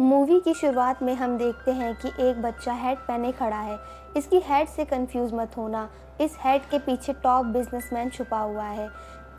Movie की शुरुआत में हम देखते हैं कि एक बच्चा हैट पहने खड़ा है। इसकी हैट से कंफ्यूज मत होना, इस हैट के पीछे टॉप बिजनेसमैन छुपा हुआ है।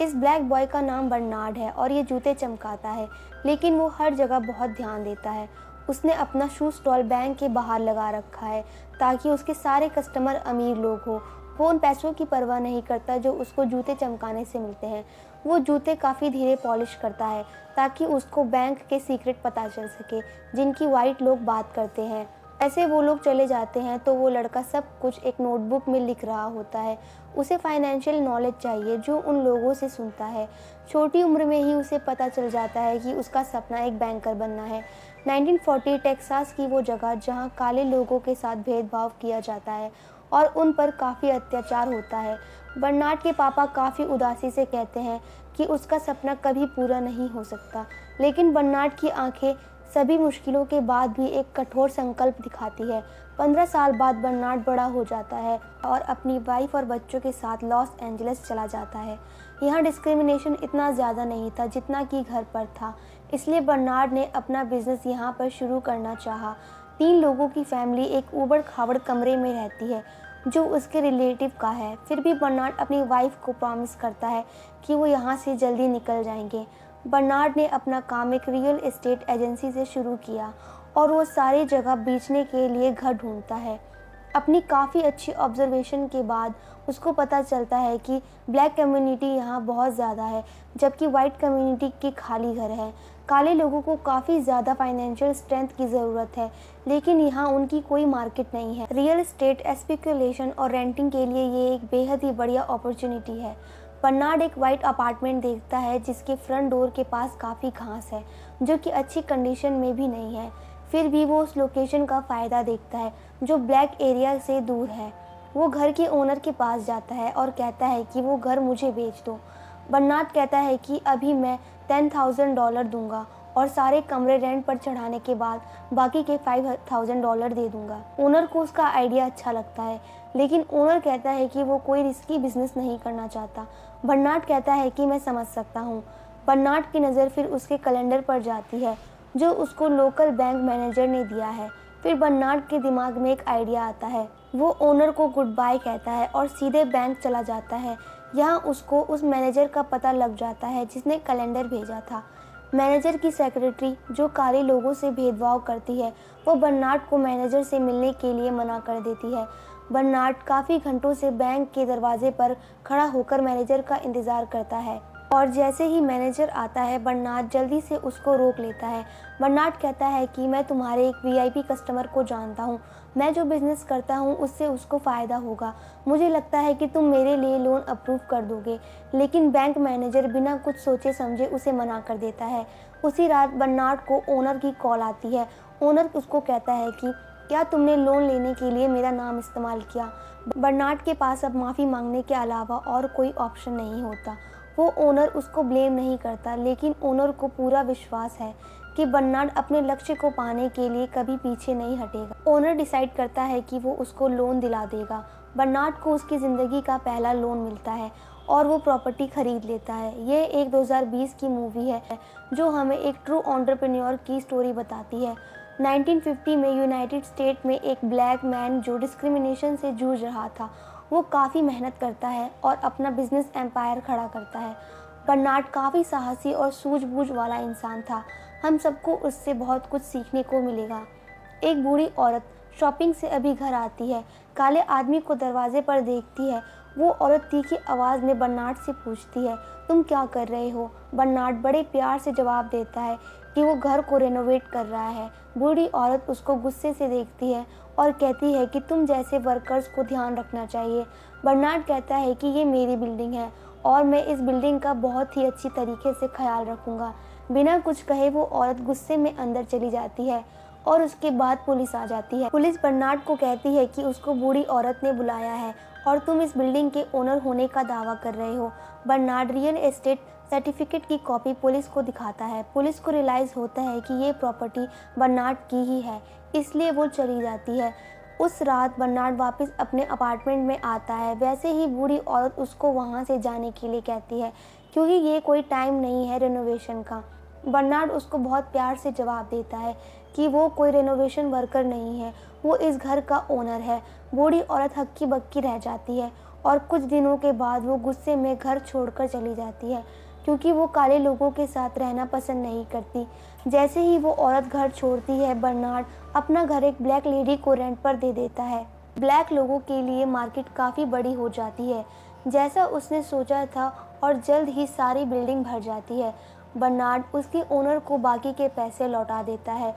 इस ब्लैक बॉय का नाम बर्नार्ड है और ये जूते चमकाता है, लेकिन वो हर जगह बहुत ध्यान देता है। उसने अपना शू स्टॉल बैंक के बाहर लगा रखा है ताकि उसके सारे कस्टमर अमीर लोग हो। वो उन पैसों की परवाह नहीं करता जो उसको जूते चमकाने से मिलते हैं। वो जूते काफ़ी धीरे पॉलिश करता है ताकि उसको बैंक के सीक्रेट पता चल सके जिनकी वाइट लोग बात करते हैं। ऐसे वो लोग चले जाते हैं तो वो लड़का सब कुछ एक नोटबुक में लिख रहा होता है। उसे फाइनेंशियल नॉलेज चाहिए जो उन लोगों से सुनता है। छोटी उम्र में ही उसे पता चल जाता है कि उसका सपना एक बैंकर बनना है। 1940 टेक्सास की वो जगह जहाँ काले लोगों के साथ भेदभाव किया जाता है और उन पर काफ़ी अत्याचार होता है। बर्नार्ड के पापा काफ़ी उदासी से कहते हैं कि उसका सपना कभी पूरा नहीं हो सकता, लेकिन बर्नार्ड की आंखें सभी मुश्किलों के बाद भी एक कठोर संकल्प दिखाती है। 15 साल बाद बर्नार्ड बड़ा हो जाता है और अपनी वाइफ और बच्चों के साथ लॉस एंजलिस चला जाता है। यहाँ डिस्क्रिमिनेशन इतना ज़्यादा नहीं था जितना कि घर पर था, इसलिए बर्नार्ड ने अपना बिजनेस यहाँ पर शुरू करना चाहा। 3 लोगों की फैमिली एक ऊबड़ खाबड़ कमरे में रहती है जो उसके रिलेटिव का है। फिर भी बर्नार्ड अपनी वाइफ को प्रॉमिस करता है कि वो यहाँ से जल्दी निकल जाएंगे। बर्नार्ड ने अपना काम एक रियल एस्टेट एजेंसी से शुरू किया और वो सारी जगह बेचने के लिए घर ढूंढता है। अपनी काफ़ी अच्छी ऑब्जर्वेशन के बाद उसको पता चलता है कि ब्लैक कम्युनिटी यहाँ बहुत ज़्यादा है जबकि वाइट कम्युनिटी के खाली घर है। काले लोगों को काफ़ी ज़्यादा फाइनेंशियल स्ट्रेंथ की ज़रूरत है, लेकिन यहाँ उनकी कोई मार्केट नहीं है। रियल एस्टेट स्पेकुलेशन और रेंटिंग के लिए ये एक बेहद ही बढ़िया अपॉर्चुनिटी है। बर्नार्ड एक वाइट अपार्टमेंट देखता है जिसके फ्रंट डोर के पास काफ़ी घास है जो कि अच्छी कंडीशन में भी नहीं है। फिर भी वो उस लोकेशन का फ़ायदा देखता है जो ब्लैक एरिया से दूर है। वो घर के ओनर के पास जाता है और कहता है कि वो घर मुझे बेच दो। बर्नार्ड कहता है कि अभी मैं $10,000 दूंगा और सारे कमरे रेंट पर चढ़ाने के बाद बाकी के $5,000 दे दूंगा। ओनर को उसका आइडिया अच्छा लगता है, लेकिन ओनर कहता है कि वो कोई रिस्की बिजनेस नहीं करना चाहता। बर्नार्ड कहता है कि मैं समझ सकता हूँ। बर्नार्ड की नज़र फिर उसके कैलेंडर पर जाती है जो उसको लोकल बैंक मैनेजर ने दिया है। फिर बर्नार्ड के दिमाग में एक आइडिया आता है। वो ओनर को गुड बाय कहता है और सीधे बैंक चला जाता है। यहाँ उसको उस मैनेजर का पता लग जाता है जिसने कैलेंडर भेजा था। मैनेजर की सेक्रेटरी जो काले लोगों से भेदभाव करती है, वो बर्नार्ड को मैनेजर से मिलने के लिए मना कर देती है। बर्नार्ड काफ़ी घंटों से बैंक के दरवाजे पर खड़ा होकर मैनेजर का इंतज़ार करता है और जैसे ही मैनेजर आता है बर्नार्ड जल्दी से उसको रोक लेता है। बर्नार्ड कहता है कि मैं तुम्हारे एक वीआईपी कस्टमर को जानता हूँ। मैं जो बिज़नेस करता हूँ उससे उसको फ़ायदा होगा। मुझे लगता है कि तुम मेरे लिए लोन अप्रूव कर दोगे। लेकिन बैंक मैनेजर बिना कुछ सोचे समझे उसे मना कर देता है। उसी रात बर्नार्ड को ओनर की कॉल आती है। ओनर उसको कहता है कि क्या तुमने लोन लेने के लिए मेरा नाम इस्तेमाल किया। बर्नार्ड के पास अब माफ़ी मांगने के अलावा और कोई ऑप्शन नहीं होता। वो ओनर उसको ब्लेम नहीं करता, लेकिन ओनर को पूरा विश्वास है कि बर्नार्ड अपने लक्ष्य को पाने के लिए कभी पीछे नहीं हटेगा। ओनर डिसाइड करता है कि वो उसको लोन दिला देगा। बर्नार्ड को उसकी ज़िंदगी का पहला लोन मिलता है और वो प्रॉपर्टी खरीद लेता है। ये एक 2020 की मूवी है जो हमें एक ट्रू एंटरप्रेन्योर की स्टोरी बताती है। 1950 में यूनाइटेड स्टेट में एक ब्लैक मैन जो डिस्क्रिमिनेशन से जूझ रहा था, वो काफ़ी मेहनत करता है और अपना बिजनेस एम्पायर खड़ा करता है। बर्नार्ड काफ़ी साहसी और सूझबूझ वाला इंसान था। हम सबको उससे बहुत कुछ सीखने को मिलेगा। एक बूढ़ी औरत शॉपिंग से अभी घर आती है, काले आदमी को दरवाजे पर देखती है। वो औरत तीखी आवाज़ में बर्नार्ड से पूछती है, तुम क्या कर रहे हो। बर्नार्ड बड़े प्यार से जवाब देता है कि वो घर को रेनोवेट कर रहा है। बूढ़ी औरत उसको गुस्से से देखती है और कहती है कि तुम जैसे वर्कर्स को ध्यान रखना चाहिए। बर्नार्ड कहता है कि ये मेरी बिल्डिंग है और मैं इस बिल्डिंग का बहुत ही अच्छी तरीके से ख्याल रखूँगा। बिना कुछ कहे वो औरत गुस्से में अंदर चली जाती है और उसके बाद पुलिस आ जाती है। पुलिस बर्नार्ड को कहती है कि उसको बूढ़ी औरत ने बुलाया है और तुम इस बिल्डिंग के ओनर होने का दावा कर रहे हो। बर्नार्ड रियल एस्टेट सर्टिफिकेट की कॉपी पुलिस को दिखाता है। पुलिस को रियलाइज़ होता है कि ये प्रॉपर्टी बर्नार्ड की ही है, इसलिए वो चली जाती है। उस रात बर्नार्ड वापस अपने अपार्टमेंट में आता है। वैसे ही बूढ़ी औरत उसको वहाँ से जाने के लिए कहती है क्योंकि ये कोई टाइम नहीं है रेनोवेशन का। बर्नार्ड उसको बहुत प्यार से जवाब देता है कि वो कोई रेनोवेशन वर्कर नहीं है, वो इस घर का ओनर है। बूढ़ी औरत हक्की बक्की रह जाती है और कुछ दिनों के बाद वो गुस्से में घर छोड़कर चली जाती है, क्योंकि वो काले लोगों के साथ रहना पसंद नहीं करती। जैसे ही वो औरत घर छोड़ती है, बर्नार्ड अपना घर एक ब्लैक लेडी को रेंट पर दे देता है। ब्लैक लोगों के लिए मार्केट काफ़ी बड़ी हो जाती है, जैसा उसने सोचा था, और जल्द ही सारी बिल्डिंग भर जाती है। बर्नार्ड उसके ओनर को बाकी के पैसे लौटा देता है।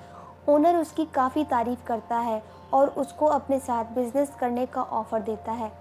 ओनर उसकी काफ़ी तारीफ़ करता है और उसको अपने साथ बिजनेस करने का ऑफ़र देता है।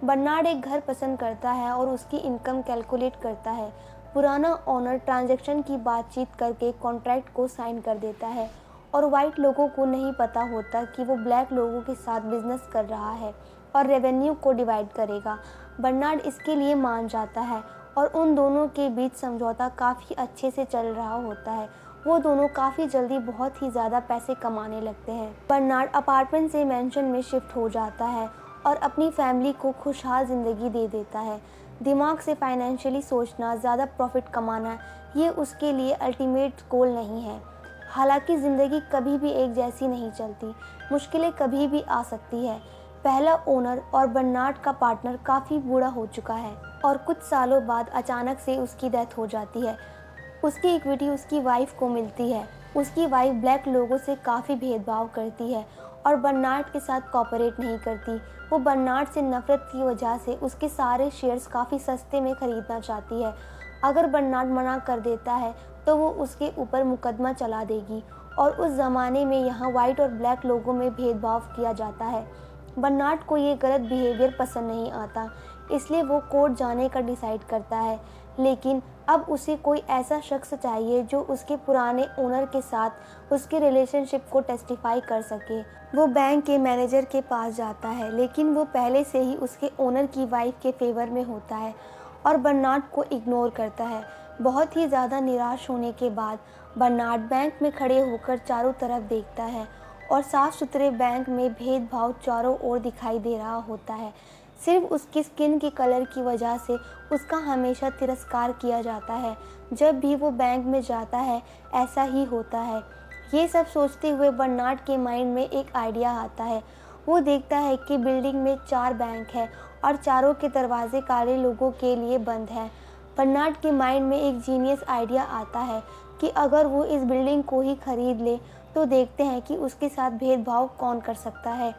बर्नार्ड एक घर पसंद करता है और उसकी इनकम कैलकुलेट करता है। पुराना ओनर ट्रांजैक्शन की बातचीत करके कॉन्ट्रैक्ट को साइन कर देता है और वाइट लोगों को नहीं पता होता कि वो ब्लैक लोगों के साथ बिजनेस कर रहा है और रेवेन्यू को डिवाइड करेगा। बर्नार्ड इसके लिए मान जाता है और उन दोनों के बीच समझौता काफ़ी अच्छे से चल रहा होता है। वो दोनों काफ़ी जल्दी बहुत ही ज़्यादा पैसे कमाने लगते हैं। बर्नार्ड अपार्टमेंट से मैंशन में शिफ्ट हो जाता है और अपनी फैमिली को खुशहाल ज़िंदगी दे देता है। दिमाग से फाइनेंशियली सोचना, ज़्यादा प्रॉफिट कमाना, ये उसके लिए अल्टीमेट गोल नहीं है। हालांकि ज़िंदगी कभी भी एक जैसी नहीं चलती, मुश्किलें कभी भी आ सकती है। पहला ओनर और बर्नार्ड का पार्टनर काफ़ी बूढ़ा हो चुका है और कुछ सालों बाद अचानक से उसकी डेथ हो जाती है। उसकी इक्विटी उसकी वाइफ को मिलती है। उसकी वाइफ ब्लैक लोगों से काफ़ी भेदभाव करती है और बर्नार्ड के साथ कोऑपरेट नहीं करती। वो बर्नार्ड से नफ़रत की वजह से उसके सारे शेयर्स काफ़ी सस्ते में ख़रीदना चाहती है। अगर बर्नार्ड मना कर देता है तो वो उसके ऊपर मुकदमा चला देगी, और उस ज़माने में यहाँ वाइट और ब्लैक लोगों में भेदभाव किया जाता है। बर्नार्ड को ये गलत बिहेवियर पसंद नहीं आता, इसलिए वो कोर्ट जाने का डिसाइड करता है। लेकिन अब उसे कोई ऐसा शख्स चाहिए जो उसके पुराने ओनर के साथ उसके रिलेशनशिप को टेस्टिफाई कर सके। वो बैंक के मैनेजर के पास जाता है, लेकिन वो पहले से ही उसके ओनर की वाइफ के फेवर में होता है और बर्नार्ड को इग्नोर करता है। बहुत ही ज़्यादा निराश होने के बाद बर्नार्ड बैंक में खड़े होकर चारों तरफ देखता है और साफ़ सुथरे बैंक में भेदभाव चारों ओर दिखाई दे रहा होता है। सिर्फ उसकी स्किन के कलर की वजह से उसका हमेशा तिरस्कार किया जाता है। जब भी वो बैंक में जाता है ऐसा ही होता है। ये सब सोचते हुए बर्नार्ड के माइंड में एक आइडिया आता है। वो देखता है कि बिल्डिंग में 4 बैंक है और चारों के दरवाजे काले लोगों के लिए बंद हैं। बर्नार्ड के माइंड में एक जीनियस आइडिया आता है कि अगर वो इस बिल्डिंग को ही खरीद ले तो देखते हैं कि उसके साथ भेदभाव कौन कर सकता है।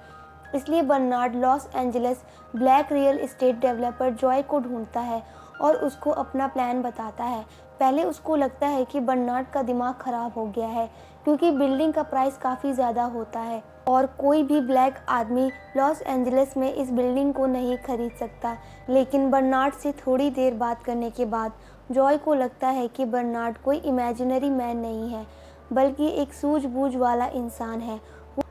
इसलिए Bernard Los Angeles black real estate developer Joy को ढूंढता है और उसको अपना प्लान बताता है। पहले उसको लगता है कि बर्नार्ड का दिमाग ख़राब हो गया है, क्योंकि बिल्डिंग का प्राइस काफ़ी ज़्यादा होता है और कोई भी ब्लैक आदमी लॉस एंजलिस में इस बिल्डिंग को नहीं खरीद सकता। लेकिन बर्नार्ड से थोड़ी देर बात करने के बाद जॉय को लगता है कि बर्नार्ड कोई इमेजिनरी मैन नहीं है, बल्कि एक सूझबूझ वाला इंसान है।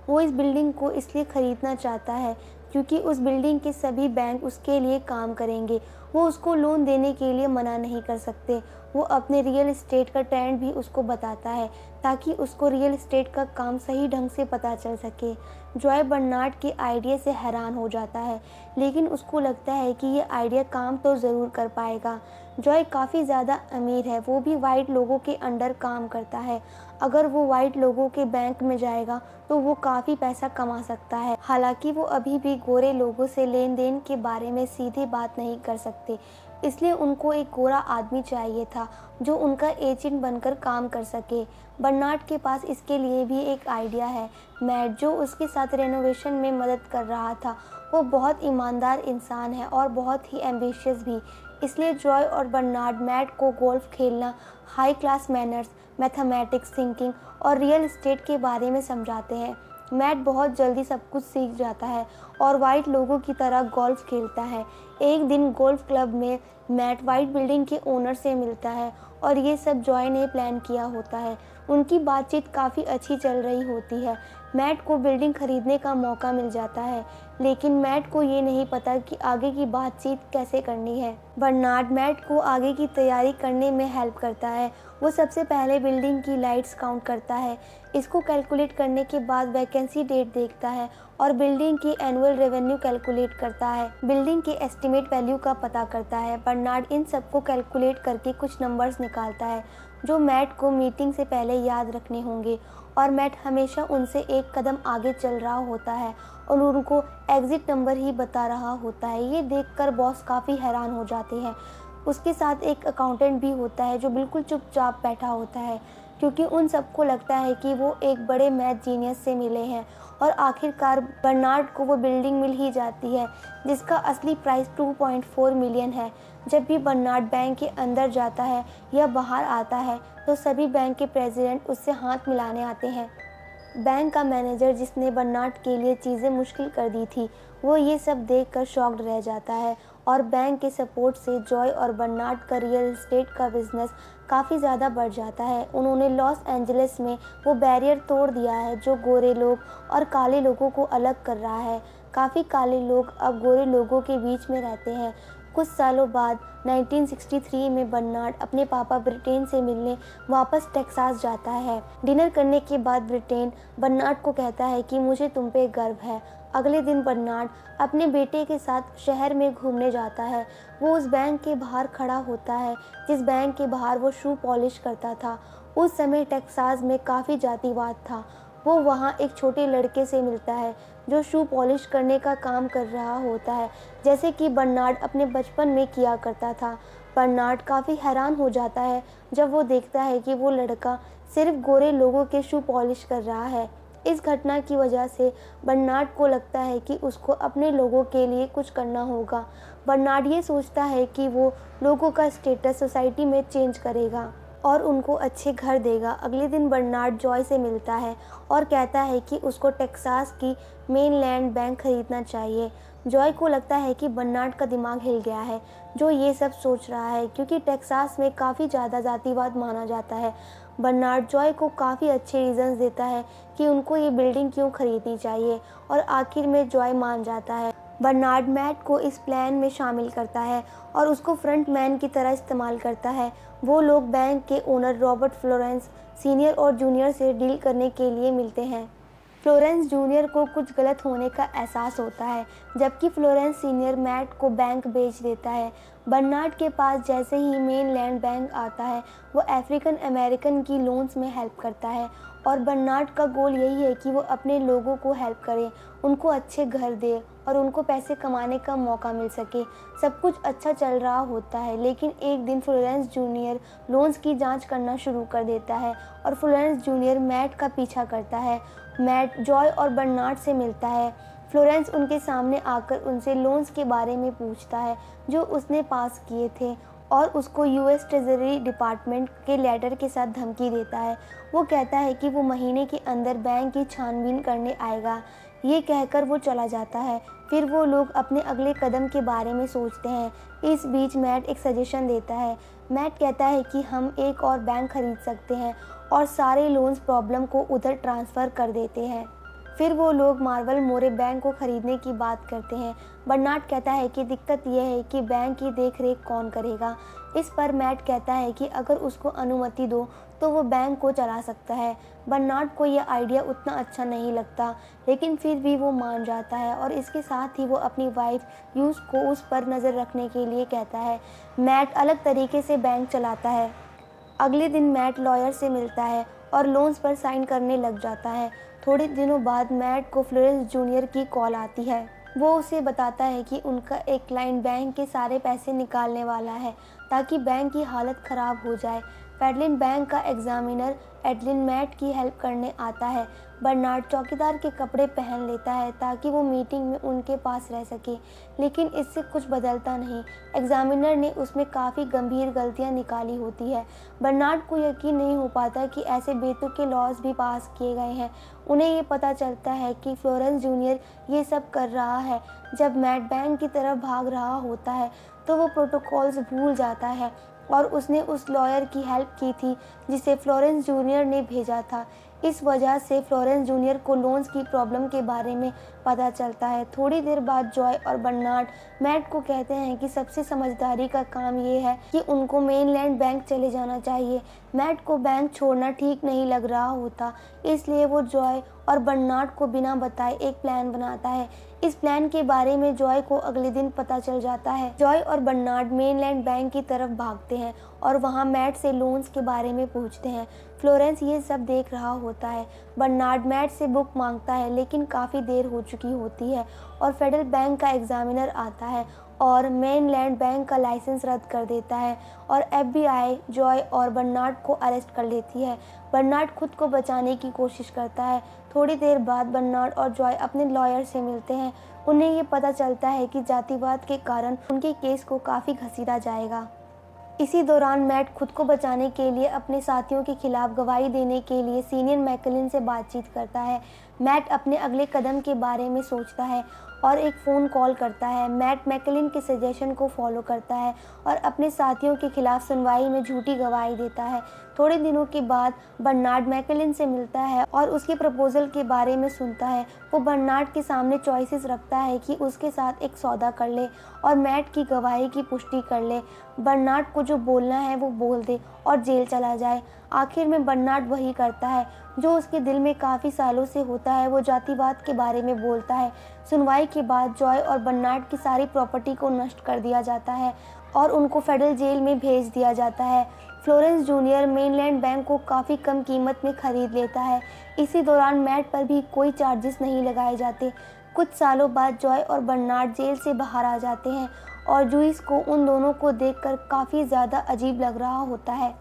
वो इस बिल्डिंग को इसलिए ख़रीदना चाहता है क्योंकि उस बिल्डिंग के सभी बैंक उसके लिए काम करेंगे। वो उसको लोन देने के लिए मना नहीं कर सकते। वो अपने रियल एस्टेट का ट्रेंड भी उसको बताता है ताकि उसको रियल एस्टेट का काम सही ढंग से पता चल सके। जॉय बर्नार्ड के आइडिया से हैरान हो जाता है, लेकिन उसको लगता है कि ये आइडिया काम तो ज़रूर कर पाएगा। जॉय काफ़ी ज़्यादा अमीर है, वो भी वाइट लोगों के अंडर काम करता है। अगर वो वाइट लोगों के बैंक में जाएगा तो वो काफ़ी पैसा कमा सकता है। हालांकि वो अभी भी गोरे लोगों से लेन देन के बारे में सीधे बात नहीं कर सकते, इसलिए उनको एक गोरा आदमी चाहिए था जो उनका एजेंट बनकर काम कर सके। बर्नार्ड के पास इसके लिए भी एक आइडिया है। मैट, जो उसके साथ रेनोवेशन में मदद कर रहा था, वो बहुत ईमानदार इंसान है और बहुत ही एम्बिशियस भी। इसलिए जॉय और बर्नार्ड मैट को गोल्फ खेलना, high class manners, mathematics, thinking और रियल एस्टेट के बारे में समझाते हैं। मैट बहुत जल्दी सब कुछ सीख जाता है और वाइट लोगों की तरह गोल्फ खेलता है। एक दिन गोल्फ क्लब में मैट वाइट बिल्डिंग के ओनर से मिलता है और ये सब जॉय ने प्लान किया होता है। उनकी बातचीत काफ़ी अच्छी चल रही होती है। मैट को बिल्डिंग खरीदने का मौका मिल जाता है, लेकिन मैट को ये नहीं पता कि आगे की बातचीत कैसे करनी है। बर्नार्ड मैट को आगे की तैयारी करने में हेल्प करता है। वो सबसे पहले बिल्डिंग की लाइट्स काउंट करता है। इसको कैलकुलेट करने के बाद वैकेंसी डेट देखता है और बिल्डिंग की एनुअल रेवेन्यू कैलकुलेट करता है। बिल्डिंग के एस्टिमेट वैल्यू का पता करता है। बर्नार्ड इन सबको कैलकुलेट करके कुछ नंबर्स निकालता है जो मैट को मीटिंग से पहले याद रखने होंगे और मैट हमेशा उनसे एक कदम आगे चल रहा होता है और उनको एग्ज़िट नंबर ही बता रहा होता है। ये देखकर बॉस काफ़ी हैरान हो जाते हैं। उसके साथ एक अकाउंटेंट भी होता है जो बिल्कुल चुपचाप बैठा होता है, क्योंकि उन सबको लगता है कि वो एक बड़े मैथ जीनियस से मिले हैं। और आखिरकार बर्नार्ड को वो बिल्डिंग मिल ही जाती है जिसका असली प्राइस 2.4 मिलियन है। जब भी बर्नार्ड बैंक के अंदर जाता है या बाहर आता है तो सभी बैंक के प्रेसिडेंट उससे हाथ मिलाने आते हैं। बैंक का मैनेजर, जिसने बर्नार्ड के लिए चीज़ें मुश्किल कर दी थी, वो ये सब देखकर शॉक्ड रह जाता है। और बैंक के सपोर्ट से जॉय और बर्नार्ड का रियल एस्टेट का बिजनेस काफ़ी ज़्यादा बढ़ जाता है। उन्होंने लॉस एंजलिस में वो बैरियर तोड़ दिया है जो गोरे लोग और काले लोगों को अलग कर रहा है। काफ़ी काले लोग अब गोरे लोगों के बीच में रहते हैं। कुछ सालों बाद 1963 में बर्नार्ड अपने पापा ब्रिटेन से मिलने वापस टेक्सास जाता है। डिनर करने के बाद ब्रिटेन बर्नार्ड को कहता है कि मुझे तुम पे गर्व है। अगले दिन बर्नार्ड अपने बेटे के साथ शहर में घूमने जाता है। वो उस बैंक के बाहर खड़ा होता है जिस बैंक के बाहर वो शू पॉलिश करता था। उस समय टेक्सास में काफ़ी जातिवाद था। वो वहाँ एक छोटे लड़के से मिलता है जो शू पॉलिश करने का काम कर रहा होता है, जैसे कि बर्नार्ड अपने बचपन में किया करता था। बर्नार्ड काफ़ी हैरान हो जाता है जब वो देखता है कि वो लड़का सिर्फ गोरे लोगों के शू पॉलिश कर रहा है। इस घटना की वजह से बर्नार्ड को लगता है कि उसको अपने लोगों के लिए कुछ करना होगा। बर्नार्ड ये सोचता है कि वो लोगों का स्टेटस सोसाइटी में चेंज करेगा और उनको अच्छे घर देगा। अगले दिन बर्नार्ड जॉय से मिलता है और कहता है कि उसको टेक्सास की मेनलैंड बैंक खरीदना चाहिए। जॉय को लगता है कि बर्नार्ड का दिमाग हिल गया है जो ये सब सोच रहा है, क्योंकि टेक्सास में काफ़ी ज़्यादा जातिवाद माना जाता है। बर्नार्ड जॉय को काफ़ी अच्छे रीज़न्स देता है कि उनको ये बिल्डिंग क्यों खरीदनी चाहिए और आखिर में जॉय मान जाता है। बर्नार्ड मैट को इस प्लान में शामिल करता है और उसको फ्रंट मैन की तरह इस्तेमाल करता है। वो लोग बैंक के ओनर रॉबर्ट फ्लोरेंस सीनियर और जूनियर से डील करने के लिए मिलते हैं। फ्लोरेंस जूनियर को कुछ गलत होने का एहसास होता है, जबकि फ्लोरेंस सीनियर मैट को बैंक बेच देता है। बर्नार्ड के पास जैसे ही मेनलैंड बैंक आता है, वो अफ्रीकन अमेरिकन की लोन्स में हेल्प करता है और बर्नार्ड का गोल यही है कि वो अपने लोगों को हेल्प करे, उनको अच्छे घर दे और उनको पैसे कमाने का मौका मिल सके। सब कुछ अच्छा चल रहा होता है, लेकिन एक दिन फ्लोरेंस जूनियर लोन्स की जांच करना शुरू कर देता है और फ्लोरेंस जूनियर मैट का पीछा करता है। मैट जॉय और बर्नार्ड से मिलता है। फ्लोरेंस उनके सामने आकर उनसे लोन्स के बारे में पूछता है जो उसने पास किए थे और उसको यूएस ट्रेजरी डिपार्टमेंट के लेटर के साथ धमकी देता है। वो कहता है कि वो महीने के अंदर बैंक की छानबीन करने आएगा। ये कहकर वो चला जाता है। फिर वो लोग अपने अगले कदम के बारे में सोचते हैं। इस बीच मैट एक सजेशन देता है। मैट कहता है कि हम एक और बैंक खरीद सकते हैं और सारे लोन्स प्रॉब्लम को उधर ट्रांसफ़र कर देते हैं। फिर वो लोग मार्वल मोरे बैंक को खरीदने की बात करते हैं। बर्नार्ड कहता है कि दिक्कत यह है कि बैंक की देखरेख कौन करेगा। इस पर मैट कहता है कि अगर उसको अनुमति दो तो वो बैंक को चला सकता है। बर्नार्ड को यह आइडिया उतना अच्छा नहीं लगता, लेकिन फिर भी वो मान जाता है और इसके साथ ही वो अपनी वाइफ यूज को उस पर नज़र रखने के लिए कहता है। मैट अलग तरीके से बैंक चलाता है। अगले दिन मैट लॉयर से मिलता है और लोन्स पर साइन करने लग जाता है। थोड़े दिनों बाद मैट को फ्लोरेंस जूनियर की कॉल आती है। वो उसे बताता है कि उनका एक क्लाइंट बैंक के सारे पैसे निकालने वाला है ताकि बैंक की हालत ख़राब हो जाए। फेडलिन बैंक का एग्जामिनर एडलिन मैट की हेल्प करने आता है। बर्नार्ड चौकीदार के कपड़े पहन लेता है ताकि वो मीटिंग में उनके पास रह सके, लेकिन इससे कुछ बदलता नहीं। एग्जामिनर ने उसमें काफ़ी गंभीर गलतियां निकाली होती है। बर्नार्ड को यकीन नहीं हो पाता कि ऐसे बेतुके लॉज भी पास किए गए हैं। उन्हें ये पता चलता है कि फ्लोरेंस जूनियर ये सब कर रहा है। जब मैट बैंक की तरफ भाग रहा होता है तो वो प्रोटोकॉल्स भूल जाता है और उसने उस लॉयर की हेल्प की थी जिसे फ्लोरेंस जूनियर ने भेजा था। इस वजह से फ्लोरेंस जूनियर को लोन्स की प्रॉब्लम के बारे में पता चलता है। थोड़ी देर बाद जॉय और बर्नार्ड मैट को कहते हैं कि सबसे समझदारी का काम ये है कि उनको मेनलैंड बैंक चले जाना चाहिए। मैट को बैंक छोड़ना ठीक नहीं लग रहा होता, इसलिए वो जॉय और बर्नार्ड को बिना बताए एक प्लान बनाता है। इस प्लान के बारे में जॉय को अगले दिन पता चल जाता है। जॉय और बर्नार्ड मेनलैंड बैंक की तरफ भागते हैं और वहां मैट से लोन्स के बारे में पूछते हैं। फ्लोरेंस ये सब देख रहा होता है। बर्नार्ड मैट से बुक मांगता है, लेकिन काफ़ी देर हो चुकी होती है और फेडरल बैंक का एग्जामिनर आता है और मेनलैंड बैंक का लाइसेंस रद्द कर देता है और FBI जॉय और बर्नार्ड को अरेस्ट कर लेती है। बर्नार्ड खुद को बचाने की कोशिश करता है। थोड़ी देर बाद बर्नार्ड और जॉय अपने लॉयर से मिलते हैं। उन्हें ये पता चलता है कि जातिवाद के कारण उनके केस को काफ़ी घसीटा जाएगा। इसी दौरान मैट खुद को बचाने के लिए अपने साथियों के खिलाफ गवाही देने के लिए सीनियर मैकलिन से बातचीत करता है। मैट अपने अगले कदम के बारे में सोचता है और एक फ़ोन कॉल करता है। मैट मैकलिन के सजेशन को फॉलो करता है और अपने साथियों के खिलाफ सुनवाई में झूठी गवाही देता है। थोड़े दिनों के बाद बर्नार्ड मैकलिन से मिलता है और उसके प्रपोजल के बारे में सुनता है। वो बर्नार्ड के सामने चॉइसेस रखता है कि उसके साथ एक सौदा कर ले और मैट की गवाही की पुष्टि कर ले। बर्नार्ड को जो बोलना है वो बोल दे और जेल चला जाए। आखिर में बर्नार्ड वही करता है जो उसके दिल में काफ़ी सालों से होता है। वो जातिवाद के बारे में बोलता है। सुनवाई के बाद जॉय और बर्नार्ड की सारी प्रॉपर्टी को नष्ट कर दिया जाता है और उनको फेडरल जेल में भेज दिया जाता है। फ्लोरेंस जूनियर मेनलैंड बैंक को काफ़ी कम कीमत में खरीद लेता है। इसी दौरान मैट पर भी कोई चार्जेस नहीं लगाए जाते। कुछ सालों बाद जॉय और बर्नार्ड जेल से बाहर आ जाते हैं और जूइस को उन दोनों को देखकर काफ़ी ज़्यादा अजीब लग रहा होता है,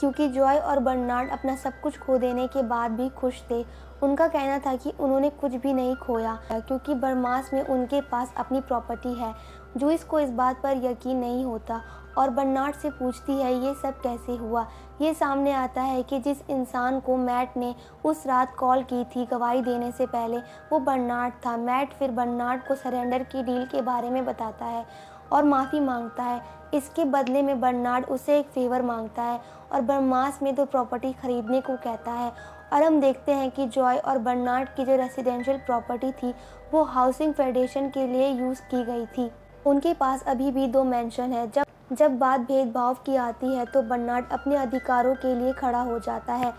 क्योंकि जॉय और बर्नार्ड अपना सब कुछ खो देने के बाद भी खुश थे। उनका कहना था कि उन्होंने कुछ भी नहीं खोया क्योंकि बरमास में उनके पास अपनी प्रॉपर्टी है। जूइस को इस बात पर यकीन नहीं होता और बर्नार्ड से पूछती है ये सब कैसे हुआ। ये सामने आता है कि जिस इंसान को मैट ने उस रात कॉल की थी गवाही देने से पहले, वो बर्नार्ड था। मैट फिर बर्नार्ड को सरेंडर की डील के बारे में बताता है और माफ़ी मांगता है। इसके बदले में बर्नार्ड उसे एक फेवर मांगता है और बरमास में 2 प्रॉपर्टी खरीदने को कहता है। और हम देखते हैं कि जॉय और बर्नार्ड की जो रेसिडेंशियल प्रॉपर्टी थी वो हाउसिंग फेडरेशन के लिए यूज़ की गई थी। उनके पास अभी भी 2 मैंशन है। जब बात भेदभाव की आती है तो बर्नार्ड अपने अधिकारों के लिए खड़ा हो जाता है।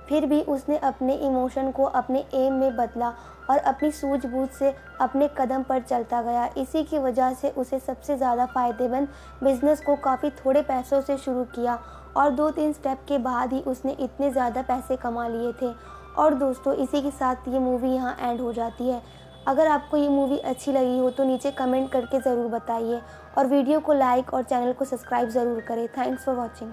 फिर भी उसने अपने इमोशन को अपने एम में बदला और अपनी सूझबूझ से अपने कदम पर चलता गया। इसी की वजह से उसे सबसे ज़्यादा फ़ायदेमंद बिजनेस को काफ़ी थोड़े पैसों से शुरू किया और 2-3 स्टेप के बाद ही उसने इतने ज़्यादा पैसे कमा लिए थे। और दोस्तों, इसी के साथ ये मूवी यहाँ एंड हो जाती है। अगर आपको ये मूवी अच्छी लगी हो तो नीचे कमेंट करके ज़रूर बताइए और वीडियो को लाइक और चैनल को सब्सक्राइब ज़रूर करें। Thanks for watching.